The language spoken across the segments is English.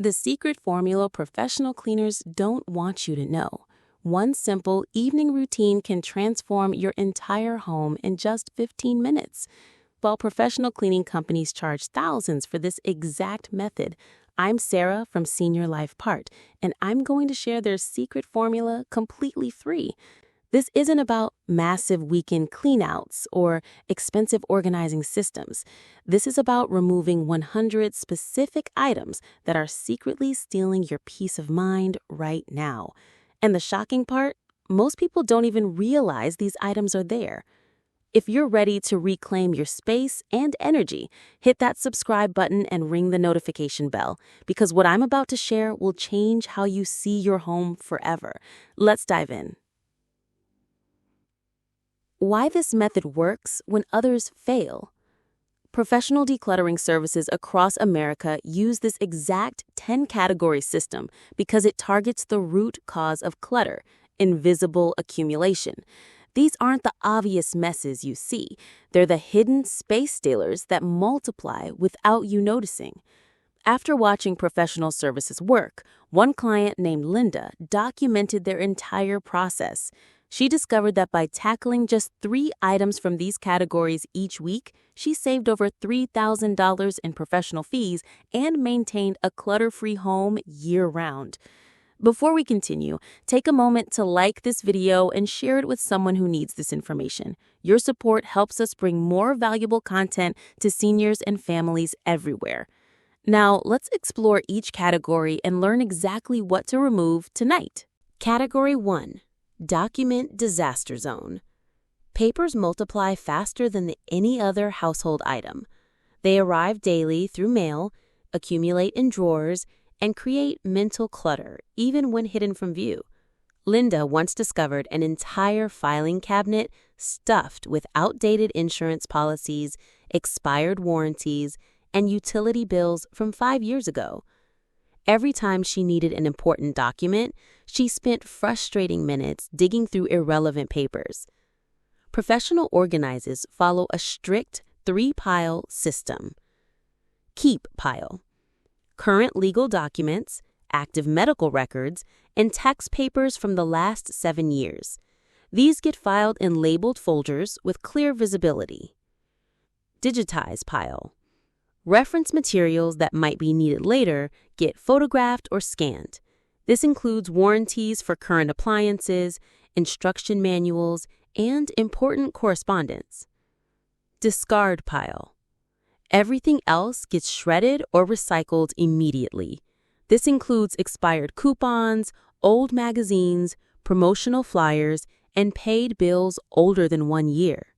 The secret formula professional cleaners don't want you to know. One simple evening routine can transform your entire home in just 15 minutes. While professional cleaning companies charge thousands for this exact method, I'm Sarah from Senior Life Part, and I'm going to share their secret formula completely free. This isn't about massive weekend cleanouts or expensive organizing systems. This is about removing 100 specific items that are secretly stealing your peace of mind right now. And the shocking part, most people don't even realize these items are there. If you're ready to reclaim your space and energy, hit that subscribe button and ring the notification bell, because what I'm about to share will change how you see your home forever. Let's dive in. Why this method works when others fail. Professional decluttering services across America use this exact 10-category system because it targets the root cause of clutter, invisible accumulation. These aren't the obvious messes you see. They're the hidden space stealers that multiply without you noticing. After watching professional services work, one client named Linda documented their entire process. She discovered that by tackling just 3 items from these categories each week, she saved over $3,000 in professional fees and maintained a clutter-free home year-round. Before we continue, take a moment to like this video and share it with someone who needs this information. Your support helps us bring more valuable content to seniors and families everywhere. Now, let's explore each category and learn exactly what to remove tonight. Category 1. Document disaster zone. Papers multiply faster than any other household item. They arrive daily through mail, accumulate in drawers, and create mental clutter, even when hidden from view. Linda once discovered an entire filing cabinet stuffed with outdated insurance policies, expired warranties, and utility bills from 5 years ago. Every time she needed an important document, she spent frustrating minutes digging through irrelevant papers. Professional organizers follow a strict 3-pile system. Keep pile. Current legal documents, active medical records, and tax papers from the last 7 years. These get filed in labeled folders with clear visibility. Digitize pile. Reference materials that might be needed later get photographed or scanned. This includes warranties for current appliances, instruction manuals, and important correspondence. Discard pile. Everything else gets shredded or recycled immediately. This includes expired coupons, old magazines, promotional flyers, and paid bills older than 1 year.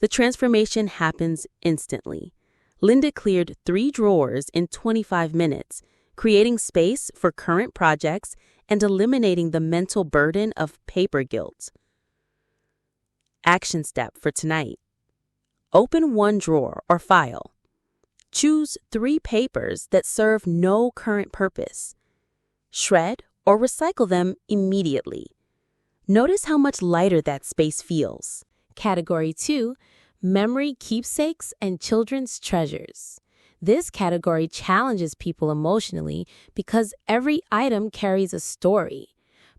The transformation happens instantly. Linda cleared 3 drawers in 25 minutes, creating space for current projects and eliminating the mental burden of paper guilt. Action step for tonight. Open 1 drawer or file. Choose 3 papers that serve no current purpose. Shred or recycle them immediately. Notice how much lighter that space feels. Category 2. Memory keepsakes and children's treasures. This category challenges people emotionally because every item carries a story.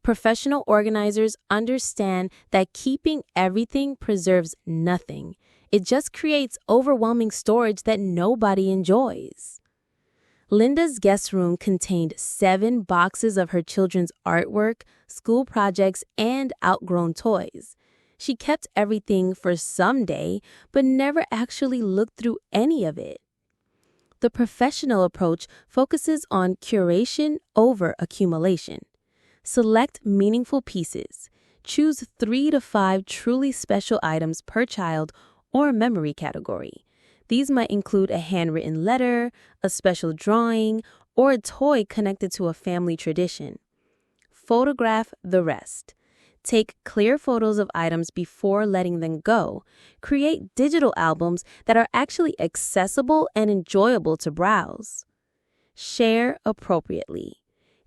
Professional organizers understand that keeping everything preserves nothing. It just creates overwhelming storage that nobody enjoys. Linda's guest room contained 7 boxes of her children's artwork, school projects, and outgrown toys. She kept everything for someday, but never actually looked through any of it. The professional approach focuses on curation over accumulation. Select meaningful pieces. Choose 3 to 5 truly special items per child or memory category. These might include a handwritten letter, a special drawing, or a toy connected to a family tradition. Photograph the rest. Take clear photos of items before letting them go. Create digital albums that are actually accessible and enjoyable to browse. Share appropriately.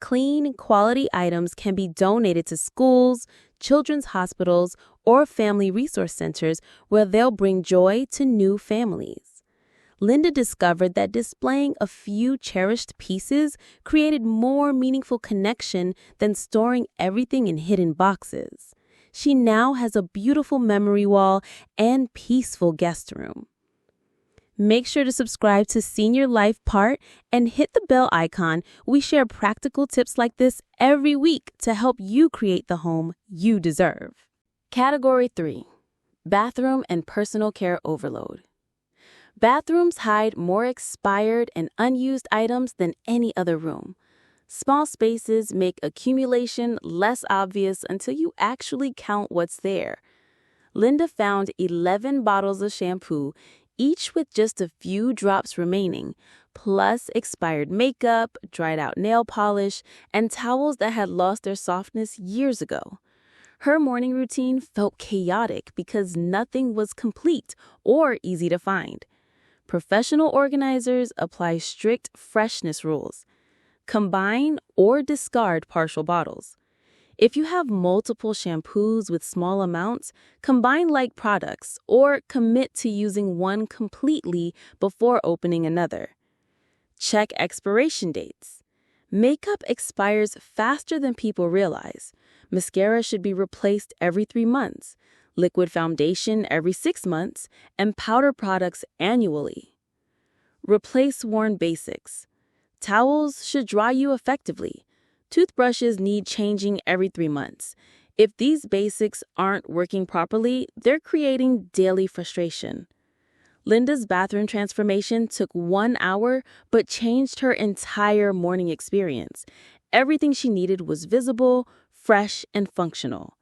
Clean, quality items can be donated to schools, children's hospitals, or family resource centers where they'll bring joy to new families. Linda discovered that displaying a few cherished pieces created more meaningful connection than storing everything in hidden boxes. She now has a beautiful memory wall and peaceful guest room. Make sure to subscribe to Senior Life Part and hit the bell icon. We share practical tips like this every week to help you create the home you deserve. Category 3. Bathroom and personal care overload. Bathrooms hide more expired and unused items than any other room. Small spaces make accumulation less obvious until you actually count what's there. Linda found 11 bottles of shampoo, each with just a few drops remaining, plus expired makeup, dried out nail polish, and towels that had lost their softness years ago. Her morning routine felt chaotic because nothing was complete or easy to find. Professional organizers apply strict freshness rules. Combine or discard partial bottles. If you have multiple shampoos with small amounts, combine like products or commit to using one completely before opening another. Check expiration dates. Makeup expires faster than people realize. Mascara should be replaced every 3 months, liquid foundation every 6 months, and powder products annually. Replace worn basics. Towels should dry you effectively. Toothbrushes need changing every 3 months. If these basics aren't working properly, they're creating daily frustration. Linda's bathroom transformation took 1 hour, but changed her entire morning experience. Everything she needed was visible, fresh, and functional.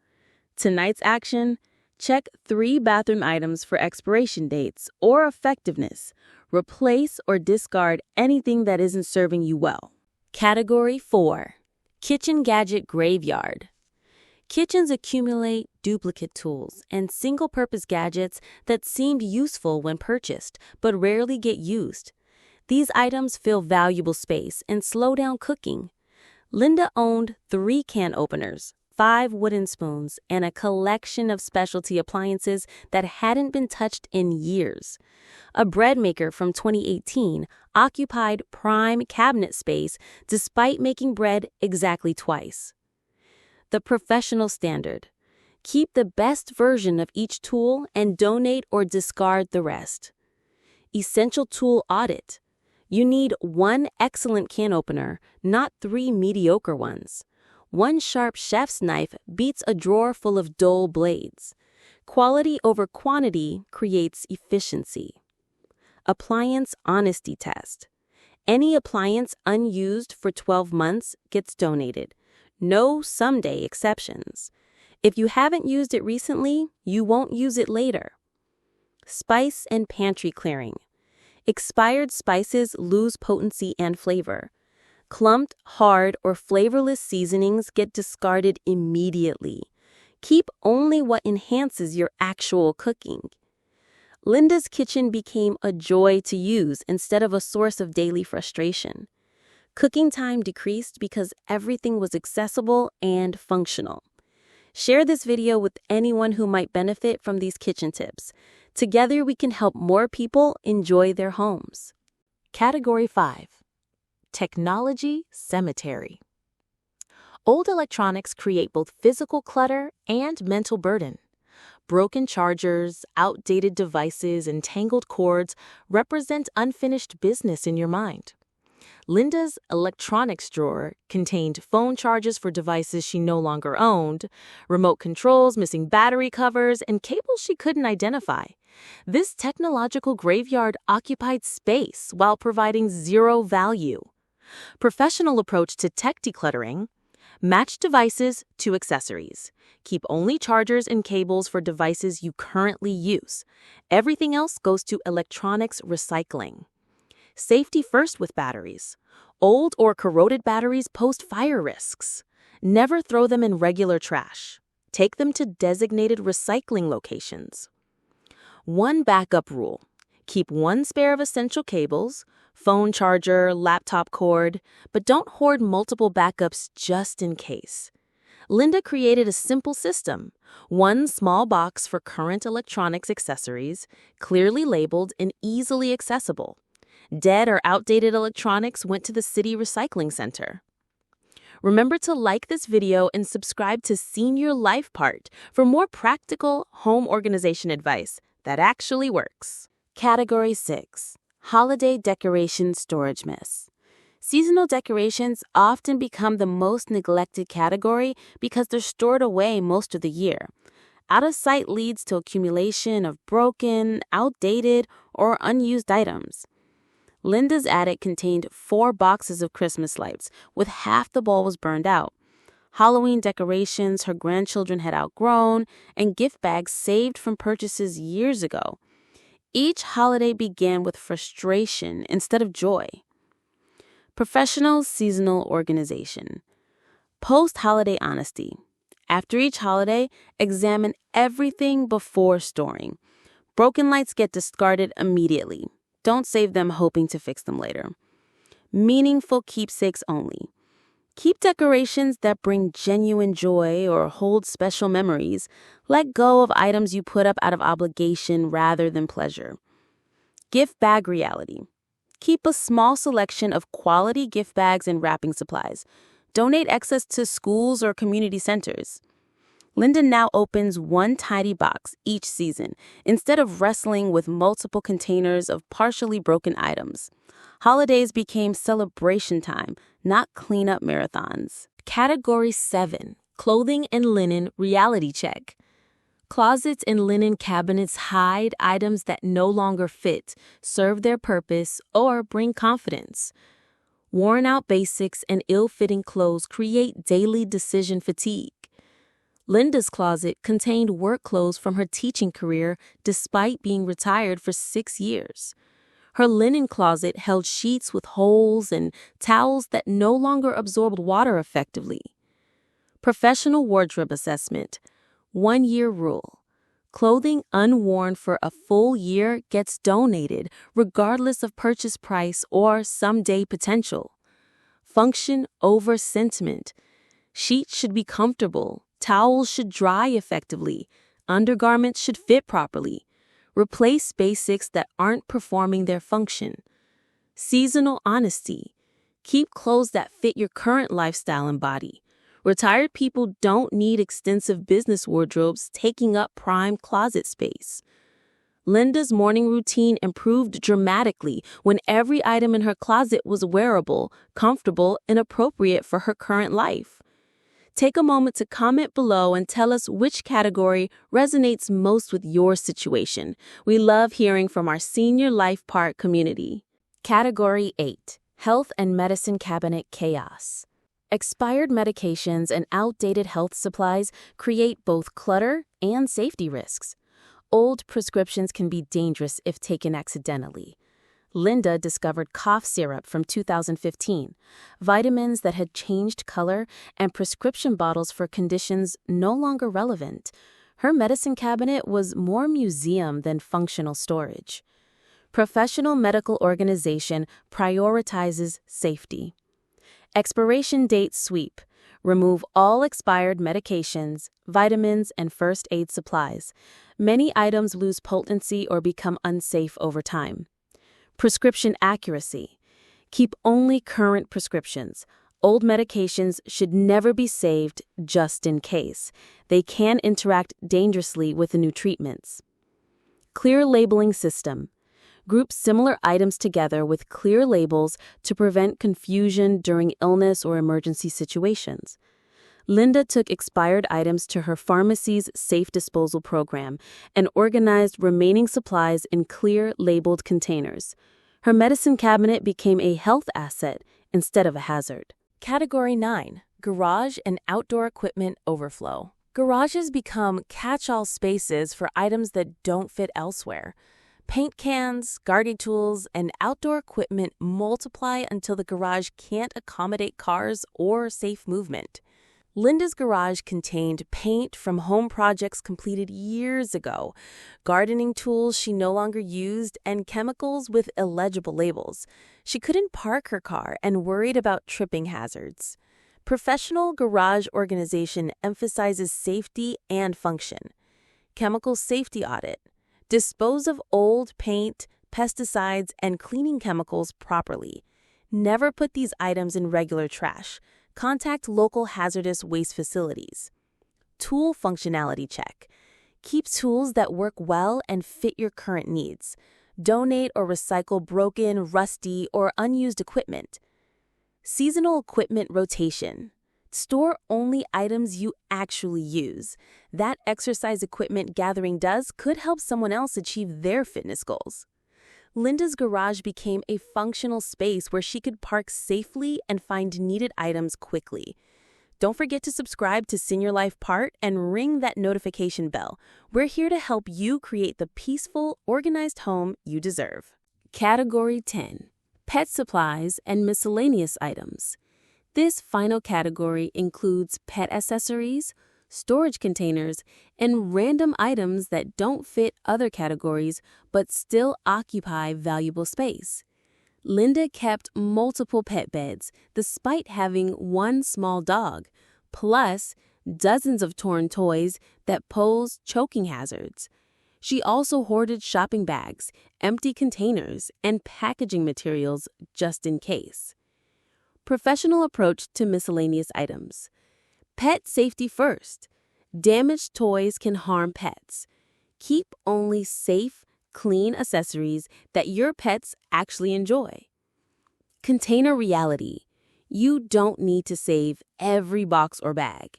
Tonight's action: check 3 bathroom items for expiration dates or effectiveness. Replace or discard anything that isn't serving you well. Category 4. Kitchen Gadget Graveyard. Kitchens accumulate duplicate tools and single-purpose gadgets that seemed useful when purchased, but rarely get used. These items fill valuable space and slow down cooking. Linda owned 3 can openers, 5 wooden spoons, and a collection of specialty appliances that hadn't been touched in years. A bread maker from 2018 occupied prime cabinet space despite making bread exactly twice. The professional standard: keep the best version of each tool and donate or discard the rest. Essential tool audit: you need 1 excellent can opener, not 3 mediocre ones. 1 sharp chef's knife beats a drawer full of dull blades. Quality over quantity creates efficiency. Appliance honesty test: any appliance unused for 12 months gets donated. No someday exceptions. If you haven't used it recently, you won't use it later. Spice and pantry clearing: expired spices lose potency and flavor. Clumped, hard, or flavorless seasonings get discarded immediately. Keep only what enhances your actual cooking. Linda's kitchen became a joy to use instead of a source of daily frustration. Cooking time decreased because everything was accessible and functional. Share this video with anyone who might benefit from these kitchen tips. Together, we can help more people enjoy their homes. Category 5. Technology Cemetery. Old electronics create both physical clutter and mental burden. Broken chargers, outdated devices, and tangled cords represent unfinished business in your mind. Linda's electronics drawer contained phone charges for devices she no longer owned, remote controls, missing battery covers, and cables she couldn't identify. This technological graveyard occupied space while providing zero value. Professional approach to tech decluttering: match devices to accessories. Keep only chargers and cables for devices you currently use. Everything else goes to electronics recycling. Safety first with batteries. Old or corroded batteries pose fire risks. Never throw them in regular trash. Take them to designated recycling locations. 1 backup rule: keep 1 spare of essential cables, phone charger, laptop cord, but don't hoard multiple backups just in case. Linda created a simple system: one small box for current electronics accessories, clearly labeled and easily accessible. Dead or outdated electronics went to the city recycling center. Remember to like this video and subscribe to Senior Life Part for more practical home organization advice that actually works. Category 6. Holiday Decoration Storage Mess. Seasonal decorations often become the most neglected category because they're stored away most of the year. Out of sight leads to accumulation of broken, outdated, or unused items. Linda's attic contained 4 boxes of Christmas lights, with half the bulbs burned out, Halloween decorations her grandchildren had outgrown, and gift bags saved from purchases years ago. Each holiday began with frustration instead of joy. Professional seasonal organization. Post-holiday honesty. After each holiday, examine everything before storing. Broken lights get discarded immediately. Don't save them hoping to fix them later. Meaningful keepsakes only. Keep decorations that bring genuine joy or hold special memories. Let go of items you put up out of obligation rather than pleasure. Gift bag reality. Keep a small selection of quality gift bags and wrapping supplies. Donate excess to schools or community centers. Linda now opens one tidy box each season instead of wrestling with multiple containers of partially broken items. Holidays became celebration time, not cleanup marathons. Category 7. Clothing and Linen Reality Check. Closets and linen cabinets hide items that no longer fit, serve their purpose, or bring confidence. Worn-out basics and ill-fitting clothes create daily decision fatigue. Linda's closet contained work clothes from her teaching career despite being retired for 6 years. Her linen closet held sheets with holes and towels that no longer absorbed water effectively. Professional wardrobe assessment. 1-year rule. Clothing unworn for a full year gets donated regardless of purchase price or someday potential. Function over sentiment. Sheets should be comfortable. Towels should dry effectively. Undergarments should fit properly. Replace basics that aren't performing their function. Seasonal honesty. Keep clothes that fit your current lifestyle and body. Retired people don't need extensive business wardrobes taking up prime closet space. Linda's morning routine improved dramatically when every item in her closet was wearable, comfortable, and appropriate for her current life. Take a moment to comment below and tell us which category resonates most with your situation. We love hearing from our Senior Life Part community. Category 8. Health and Medicine Cabinet Chaos. Expired medications and outdated health supplies create both clutter and safety risks. Old prescriptions can be dangerous if taken accidentally. Linda discovered cough syrup from 2015, vitamins that had changed color, and prescription bottles for conditions no longer relevant. Her medicine cabinet was more museum than functional storage. Professional medical organization prioritizes safety. Expiration date sweep. Remove all expired medications, vitamins, and first aid supplies. Many items lose potency or become unsafe over time. Prescription accuracy. Keep only current prescriptions. Old medications should never be saved just in case. They can interact dangerously with the new treatments. Clear labeling system. Group similar items together with clear labels to prevent confusion during illness or emergency situations. Linda took expired items to her pharmacy's safe disposal program and organized remaining supplies in clear labeled containers. Her medicine cabinet became a health asset instead of a hazard. Category 9. Garage and Outdoor Equipment Overflow. Garages become catch-all spaces for items that don't fit elsewhere. Paint cans, gardening tools, and outdoor equipment multiply until the garage can't accommodate cars or safe movement. Linda's garage contained paint from home projects completed years ago, gardening tools she no longer used, and chemicals with illegible labels. She couldn't park her car and worried about tripping hazards. Professional garage organization emphasizes safety and function. Chemical safety audit. Dispose of old paint, pesticides, and cleaning chemicals properly. Never put these items in regular trash. Contact local hazardous waste facilities. Tool functionality check. Keep tools that work well and fit your current needs. Donate or recycle broken, rusty, or unused equipment. Seasonal equipment rotation. Store only items you actually use. That exercise equipment gathering could help someone else achieve their fitness goals. Linda's garage became a functional space where she could park safely and find needed items quickly. Don't forget to subscribe to Senior Life Part and ring that notification bell. We're here to help you create the peaceful, organized home you deserve. Category 10. Pet supplies and miscellaneous items. This final category includes pet accessories, storage containers, and random items that don't fit other categories but still occupy valuable space. Linda kept multiple pet beds despite having one small dog, plus dozens of torn toys that pose choking hazards. She also hoarded shopping bags, empty containers, and packaging materials just in case. Professional approach to miscellaneous items. Pet safety first. Damaged toys can harm pets. Keep only safe, clean accessories that your pets actually enjoy. Container reality. You don't need to save every box or bag.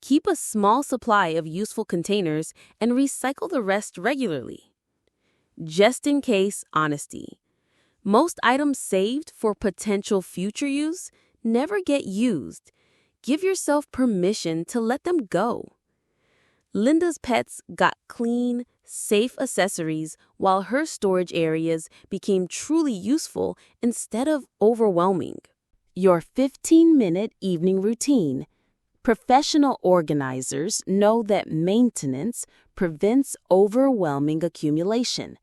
Keep a small supply of useful containers and recycle the rest regularly. Just in case honesty. Most items saved for potential future use never get used. Give yourself permission to let them go. Linda's pets got clean, safe accessories while her storage areas became truly useful instead of overwhelming. Your 15-minute evening routine. Professional organizers know that maintenance prevents overwhelming accumulation.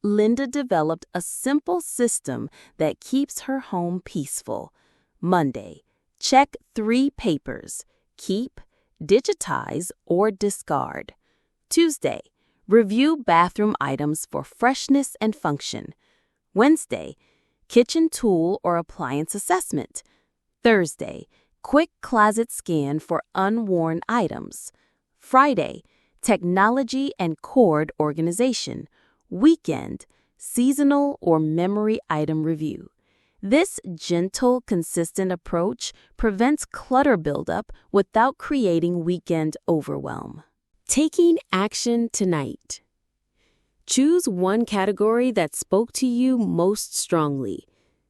Linda developed a simple system that keeps her home peaceful. Monday, check 3 papers. Keep, digitize, or discard. Tuesday, review bathroom items for freshness and function. Wednesday, kitchen tool or appliance assessment. Thursday, quick closet scan for unworn items. Friday, technology and cord organization. Weekend, seasonal or memory item review. This gentle, consistent approach prevents clutter buildup without creating weekend overwhelm. Taking action tonight. Choose one category that spoke to you most strongly.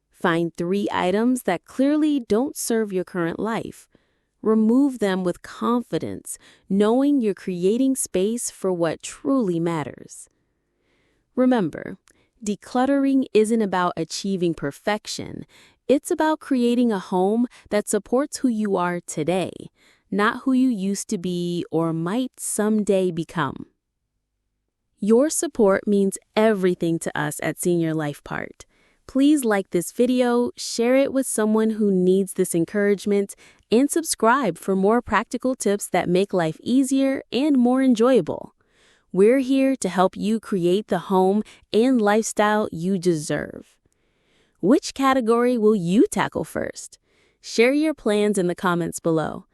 Find 3 items that clearly don't serve your current life. Remove them with confidence, knowing you're creating space for what truly matters. Remember, decluttering isn't about achieving perfection. It's about creating a home that supports who you are today, not who you used to be or might someday become. Your support means everything to us at Senior Life Part. Please like this video, share it with someone who needs this encouragement, and subscribe for more practical tips that make life easier and more enjoyable. We're here to help you create the home and lifestyle you deserve. Which category will you tackle first? Share your plans in the comments below.